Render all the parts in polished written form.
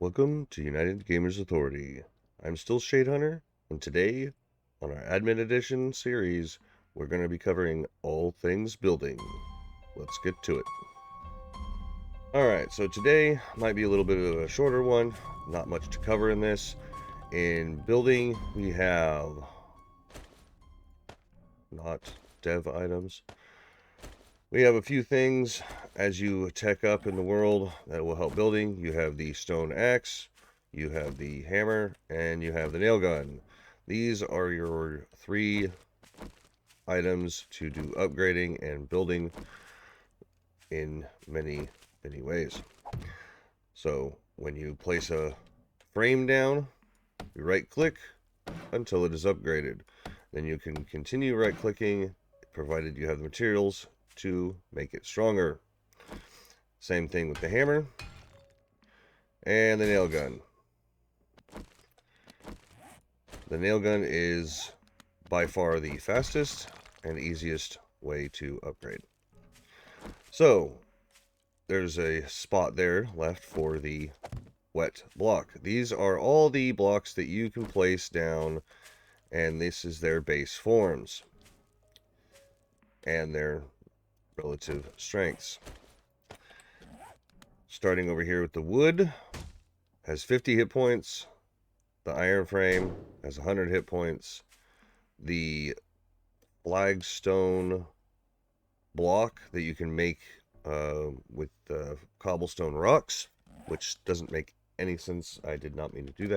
Welcome to United Gamers Authority. I'm still Shade Hunter, and today, on our Admin Edition series, we're going to be covering all things building. Let's get to it. Alright, so today might be a little bit of a shorter one, not much to cover in this. In building, we have not dev items. We have a few things as you tech up in the world that will help building. You have the stone axe, you have the hammer, and you have the nail gun. These are your three items to do upgrading and building in many ways. So when you place a frame down, you right click until it is upgraded. Then you can continue right clicking provided you have the materials to make it stronger. Same thing with the hammer and the nail gun. The nail gun is by far the fastest and easiest way to upgrade. So there's a spot there left for the wet block. These are all the blocks that you can place down, and this is their base forms and their relative strengths. Starting over here with the wood, has 50 hit points. The iron frame has 100 hit points. The flagstone block that you can make with cobblestone rocks, which doesn't make any sense. I did not mean to do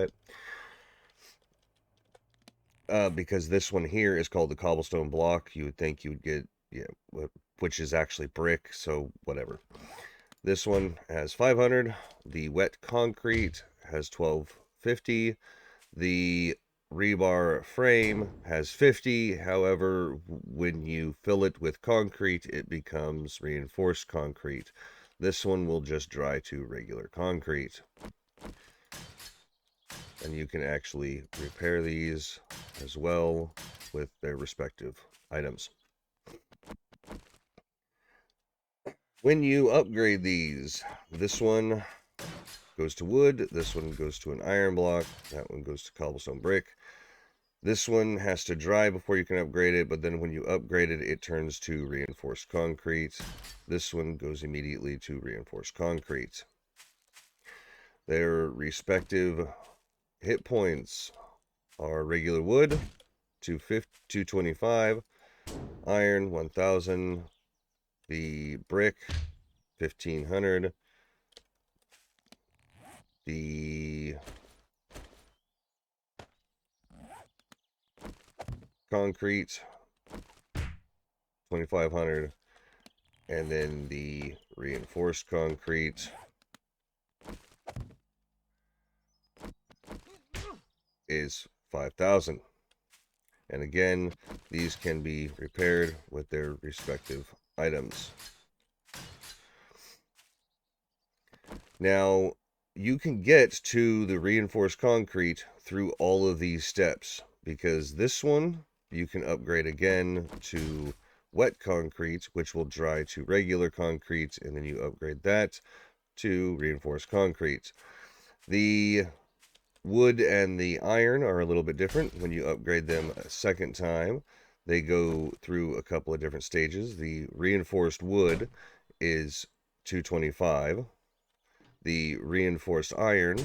that. Because this one here is called the cobblestone block. You would think you would get, which is actually brick, so whatever. This one has 500. The wet concrete has 1250. The rebar frame has 50. However, when you fill it with concrete, it becomes reinforced concrete. This one will just dry to regular concrete. And you can actually repair these as well with their respective items. When you upgrade these, this one goes to wood, this one goes to an iron block, that one goes to cobblestone brick. This one has to dry before you can upgrade it, but then when you upgrade it, it turns to reinforced concrete. This one goes immediately to reinforced concrete. Their respective hit points are regular wood, 225, iron, 1000, the brick, 1500, the concrete, 2500, and then the reinforced concrete is 5000. And again, these can be repaired with their respective items. Now, you can get to the reinforced concrete through all of these steps, because this one you can upgrade again to wet concrete, which will dry to regular concrete, and then you upgrade that to reinforced concrete. The wood and the iron are a little bit different. When you upgrade them a second time, they go through a couple of different stages. The reinforced wood is 225. The reinforced iron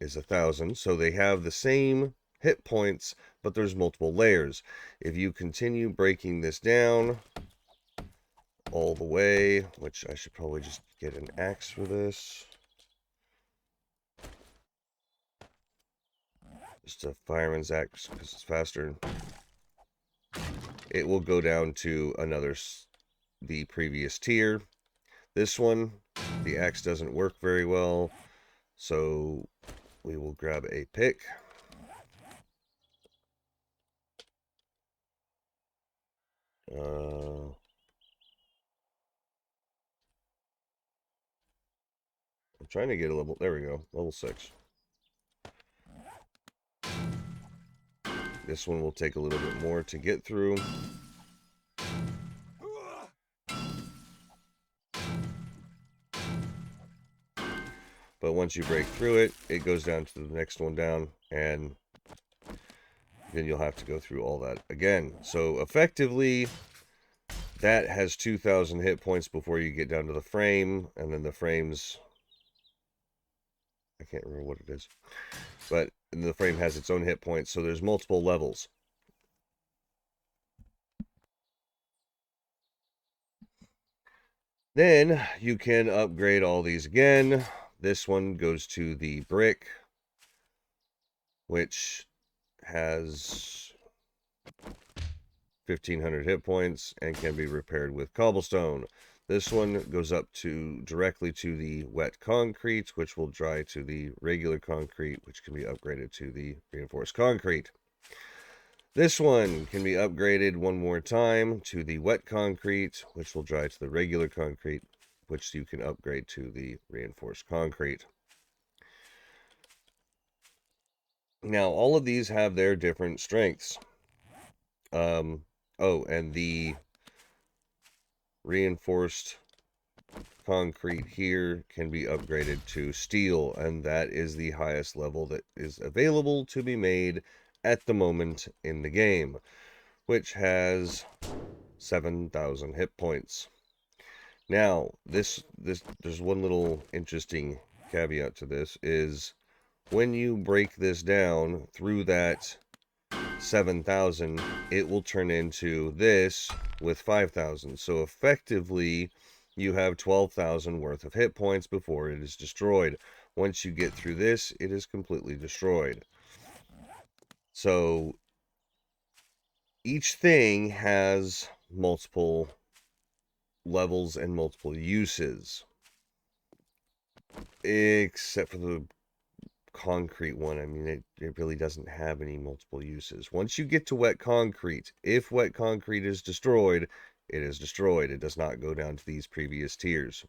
is 1000. So they have the same hit points, but there's multiple layers. If you continue breaking this down all the way, which I should probably just get an axe for this. Just a fireman's axe because it's faster. It will go down to the previous tier. This one, the axe doesn't work very well, so we will grab a pick. I'm trying to get a level, there we go, level 6. This one will take a little bit more to get through. But once you break through it, it goes down to the next one down, and then you'll have to go through all that again. So effectively, that has 2,000 hit points before you get down to the frame, and then the frames, I can't remember what it is, but the frame has its own hit points, so there's multiple levels. Then you can upgrade all these again. This one goes to the brick, which has 1,500 hit points and can be repaired with cobblestone. This one goes up to directly to the wet concrete, which will dry to the regular concrete, which can be upgraded to the reinforced concrete. This one can be upgraded one more time to the wet concrete, which will dry to the regular concrete, which you can upgrade to the reinforced concrete. Now, all of these have their different strengths. Oh, and the reinforced concrete here can be upgraded to steel, and that is the highest level that is available to be made at the moment in the game, which has 7,000 hit points. Now, there's one little interesting caveat to this, is when you break this down through that 7,000, it will turn into this with 5,000. So effectively, you have 12,000 worth of hit points before it is destroyed. Once you get through this, it is completely destroyed. So each thing has multiple levels and multiple uses, except for the concrete one. I mean, it really doesn't have any multiple uses. Once you get to wet concrete, if wet concrete is destroyed, it is destroyed. It does not go down to these previous tiers.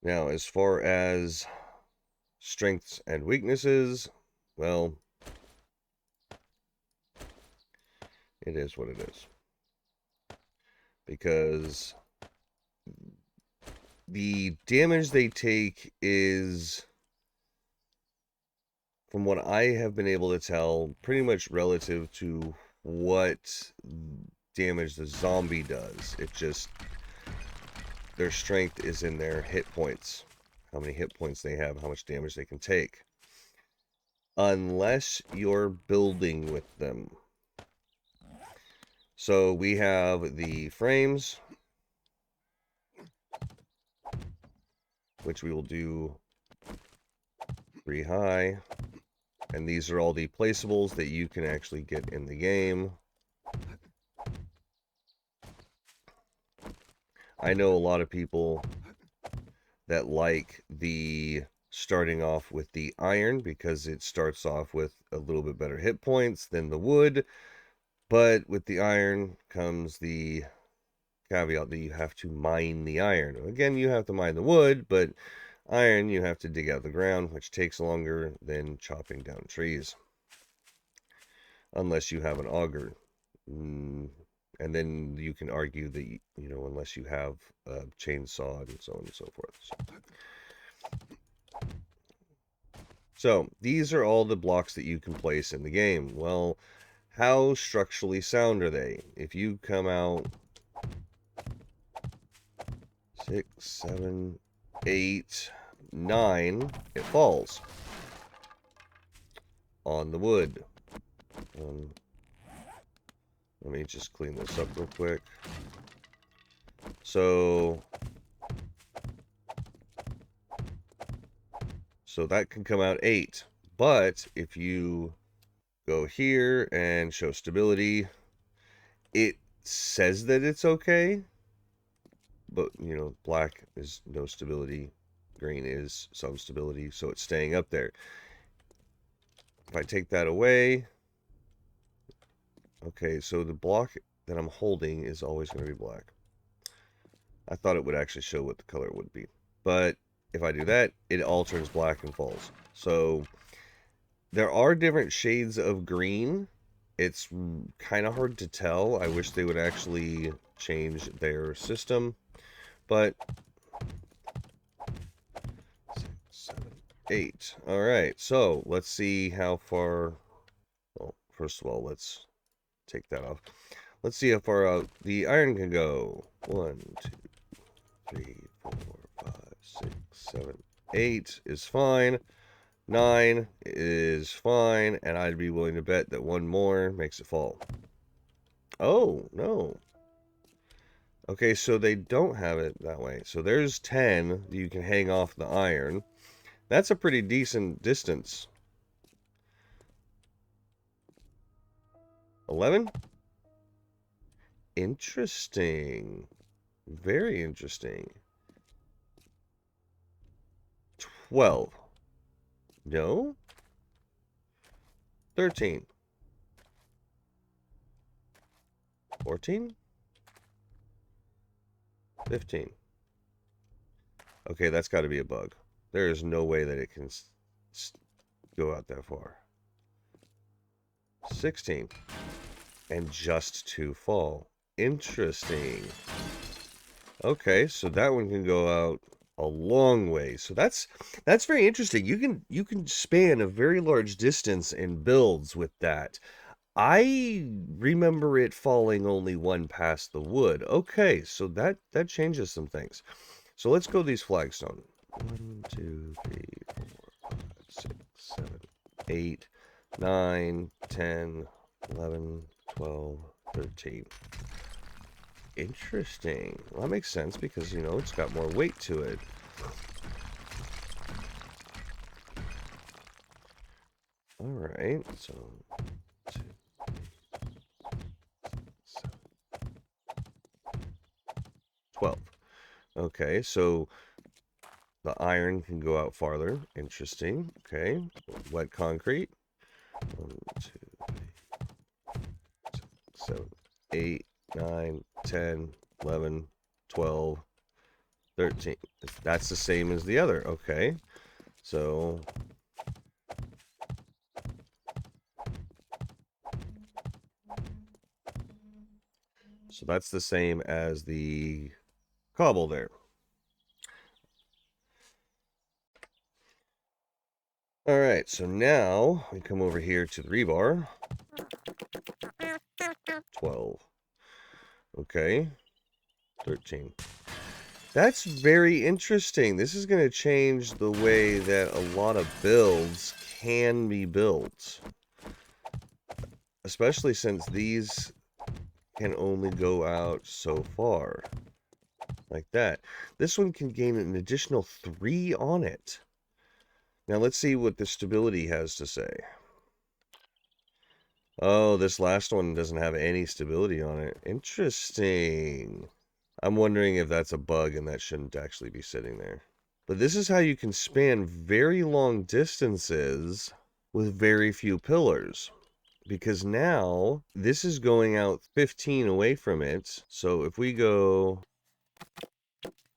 Now, as far as strengths and weaknesses, well, it is what it is. Because the damage they take is, from what I have been able to tell, pretty much relative to what damage the zombie does. It just, their strength is in their hit points. How many hit points they have, how much damage they can take. Unless you're building with them. So we have the frames, which we will do 3 high. And these are all the placeables that you can actually get in the game. I know a lot of people that like the starting off with the iron because it starts off with a little bit better hit points than the wood. But with the iron comes the caveat that you have to mine the iron. Again, you have to mine the wood, but iron you have to dig out of the ground, which takes longer than chopping down trees. Unless you have an auger. And then you can argue that, you know, unless you have a chainsaw and so on and so forth. So these are all the blocks that you can place in the game. Well, how structurally sound are they? If you come out 6, 7, 8, 9, it falls on the wood. Let me just clean this up real quick. So that can come out 8. But if you go here and show stability, it says that it's okay. But, you know, black is no stability. Green is some stability. So it's staying up there. If I take that away, okay, so the block that I'm holding is always going to be black. I thought it would actually show what the color would be. But if I do that, it all turns black and falls. So there are different shades of green. It's kind of hard to tell. I wish they would actually change their system. But 6, 7, 8. All right, so let's see how far. Well, first of all, let's take that off. Let's see how far out the iron can go. 1, 2, 3, 4, 5, 6, 7, 8 is fine. 9 is fine, and I'd be willing to bet that one more makes it fall. Oh, no. Okay, so they don't have it that way. So there's 10 you can hang off the iron. That's a pretty decent distance. 11? Interesting. Very interesting. 12. No? 13. 14? 15. Okay, that's got to be a bug. There is no way that it can go out that far. 16. And just to fall. Interesting. Okay, so that one can go out a long way. So that's very interesting. You can span a very large distance in builds with that. I remember it falling only one past the wood. Okay, so that changes some things. So let's go these flagstone. 1, 2, 3, 4, 5, 6, 7, 8, 9, 10, 11, 12, 13. Interesting. Well, that makes sense because, you know, it's got more weight to it. All right, so 2, 3, 7, 12. Okay, so the iron can go out farther. Interesting. Okay, wet concrete. 1, 2, 3, 6, 7, 8, 9, 10, 11, 12, 13. That's the same as the other. Okay, so that's the same as the cobble there. All right, so now we come over here to the rebar. 12. Okay. 13. That's very interesting. This is going to change the way that a lot of builds can be built. Especially since these can only go out so far. Like that. This one can gain an additional 3 on it. Now let's see what the stability has to say. Oh, this last one doesn't have any stability on it. Interesting. I'm wondering if that's a bug and that shouldn't actually be sitting there. But this is how you can span very long distances with very few pillars. Because now this is going out 15 away from it. So if we go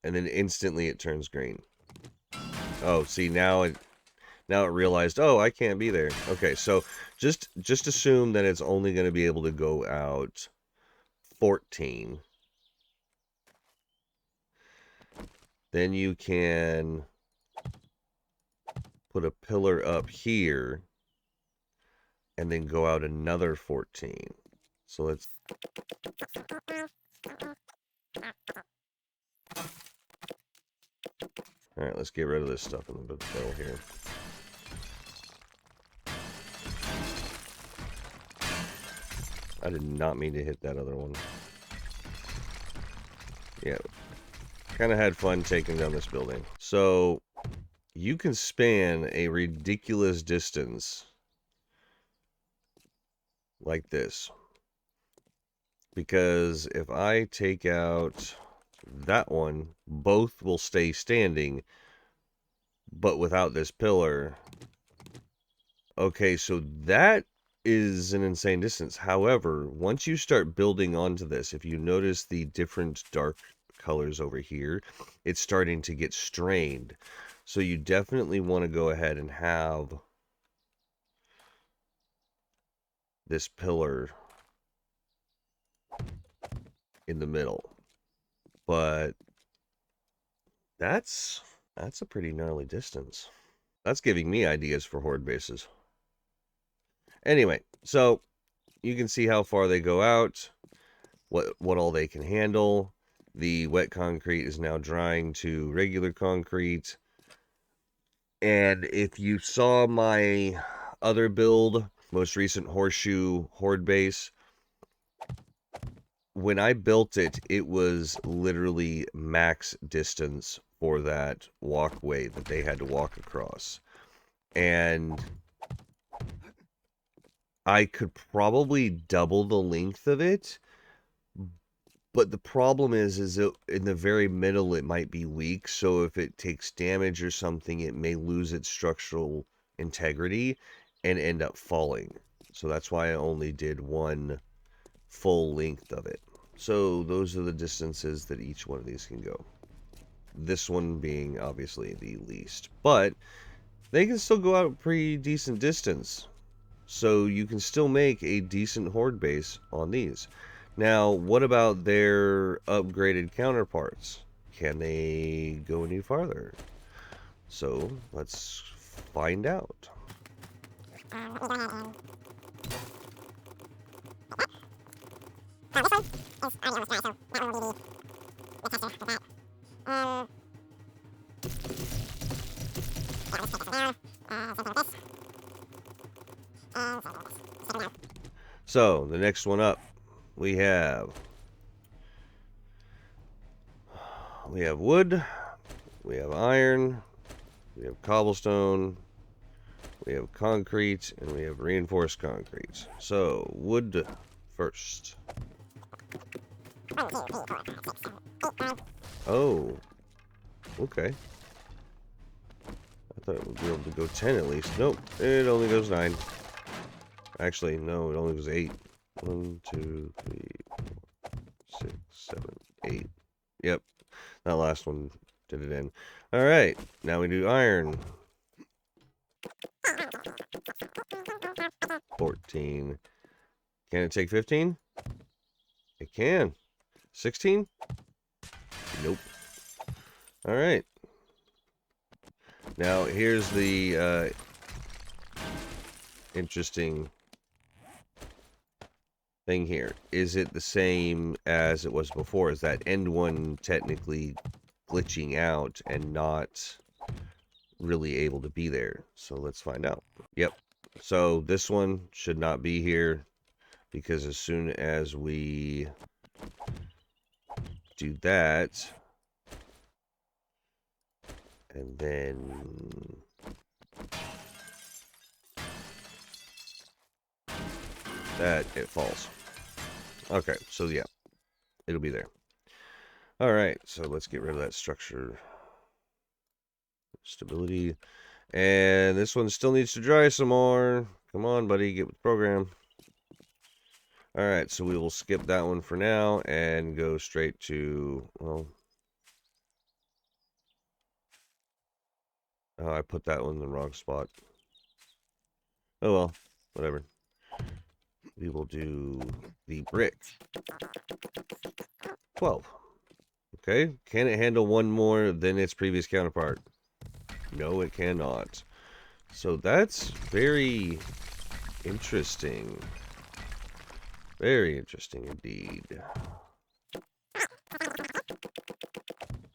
and then instantly it turns green. Oh, see, now it realized, oh, I can't be there. Okay, so just assume that it's only going to be able to go out 14. Then you can put a pillar up here and then go out another 14. So let's... All right, let's get rid of this stuff in the middle here. I did not mean to hit that other one. Yeah, kind of had fun taking down this building. So you can span a ridiculous distance like this. Because if I take out that one, both will stay standing, but without this pillar. Okay, so that is an insane distance. However, once you start building onto this, if you notice the different dark colors over here, it's starting to get strained. So you definitely want to go ahead and have this pillar in the middle. But that's a pretty gnarly distance. That's giving me ideas for horde bases. Anyway, so you can see how far they go out, what all they can handle. The wet concrete is now drying to regular concrete. And if you saw my other build, most recent horseshoe horde base, when I built it, it was literally max distance for that walkway that they had to walk across. And I could probably double the length of it, but the problem is it, in the very middle it might be weak, so if it takes damage or something, it may lose its structural integrity and end up falling. So that's why I only did one full length of it. So those are the distances that each one of these can go. This one being obviously the least, but they can still go out a pretty decent distance. So you can still make a decent horde base on these. Now, what about their upgraded counterparts? Can they go any farther? So let's find out. So the next one up, we have wood, we have iron, we have cobblestone, we have concrete, and we have reinforced concrete. So wood first. Oh, okay. I thought it would be able to go 10 at least. Nope, it only goes 9. Actually, no, it only goes 8. 1, 2, 3, 4, 6, 7, 8. Yep, that last one did it in. All right, now we do iron. 14. Can it take 15? It can. 16? Nope. All right. Now, here's the interesting thing here. Is it the same as it was before? Is that end one technically glitching out and not really able to be there? So let's find out. Yep. So this one should not be here, because as soon as we do that, and then that, it falls. Okay, so yeah, it'll be there. All right, so let's get rid of that structure stability. And this one still needs to dry some more. Come on, buddy, get with the program. All right, so we will skip that one for now and go straight to, well, oh, I put that one in the wrong spot. Oh well, whatever. We will do the brick. 12. Okay, can it handle one more than its previous counterpart? No, it cannot. So that's very interesting. Very interesting indeed.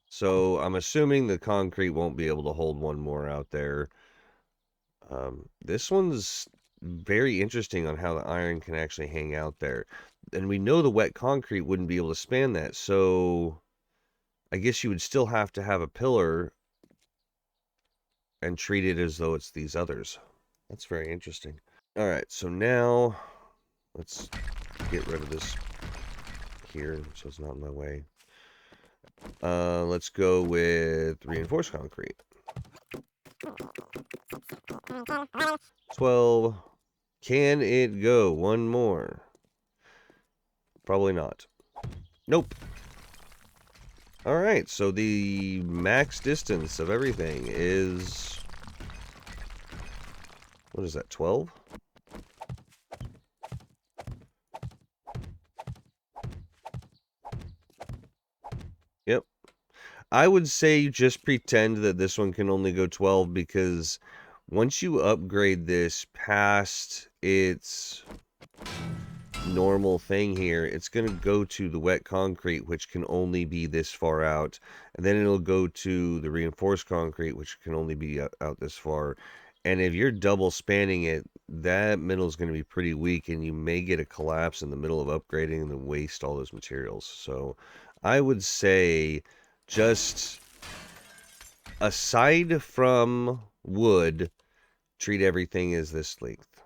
So I'm assuming the concrete won't be able to hold one more out there. This one's very interesting on how the iron can actually hang out there. And we know the wet concrete wouldn't be able to span that, so I guess you would still have to have a pillar and treat it as though it's these others. That's very interesting. All right, so now let's get rid of this here so it's not in my way. Let's go with reinforced concrete. 12. Can it go one more? Probably not. Nope. All right, so the max distance of everything is, what is that, 12? I would say just pretend that this one can only go 12, because once you upgrade this past its normal thing here, it's going to go to the wet concrete, which can only be this far out, and then it'll go to the reinforced concrete, which can only be out this far. And if you're double spanning it, that middle is going to be pretty weak, and you may get a collapse in the middle of upgrading and then waste all those materials. So I would say, just aside from wood, treat everything as this length,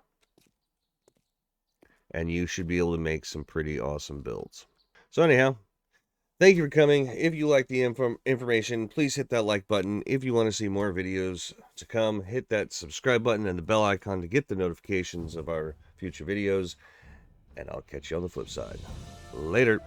and you should be able to make some pretty awesome builds. So anyhow, thank you for coming. If you like the information, please hit that like button. If you want to see more videos to come, hit that subscribe button and the bell icon to get the notifications of our future videos. And I'll catch you on the flip side. Later.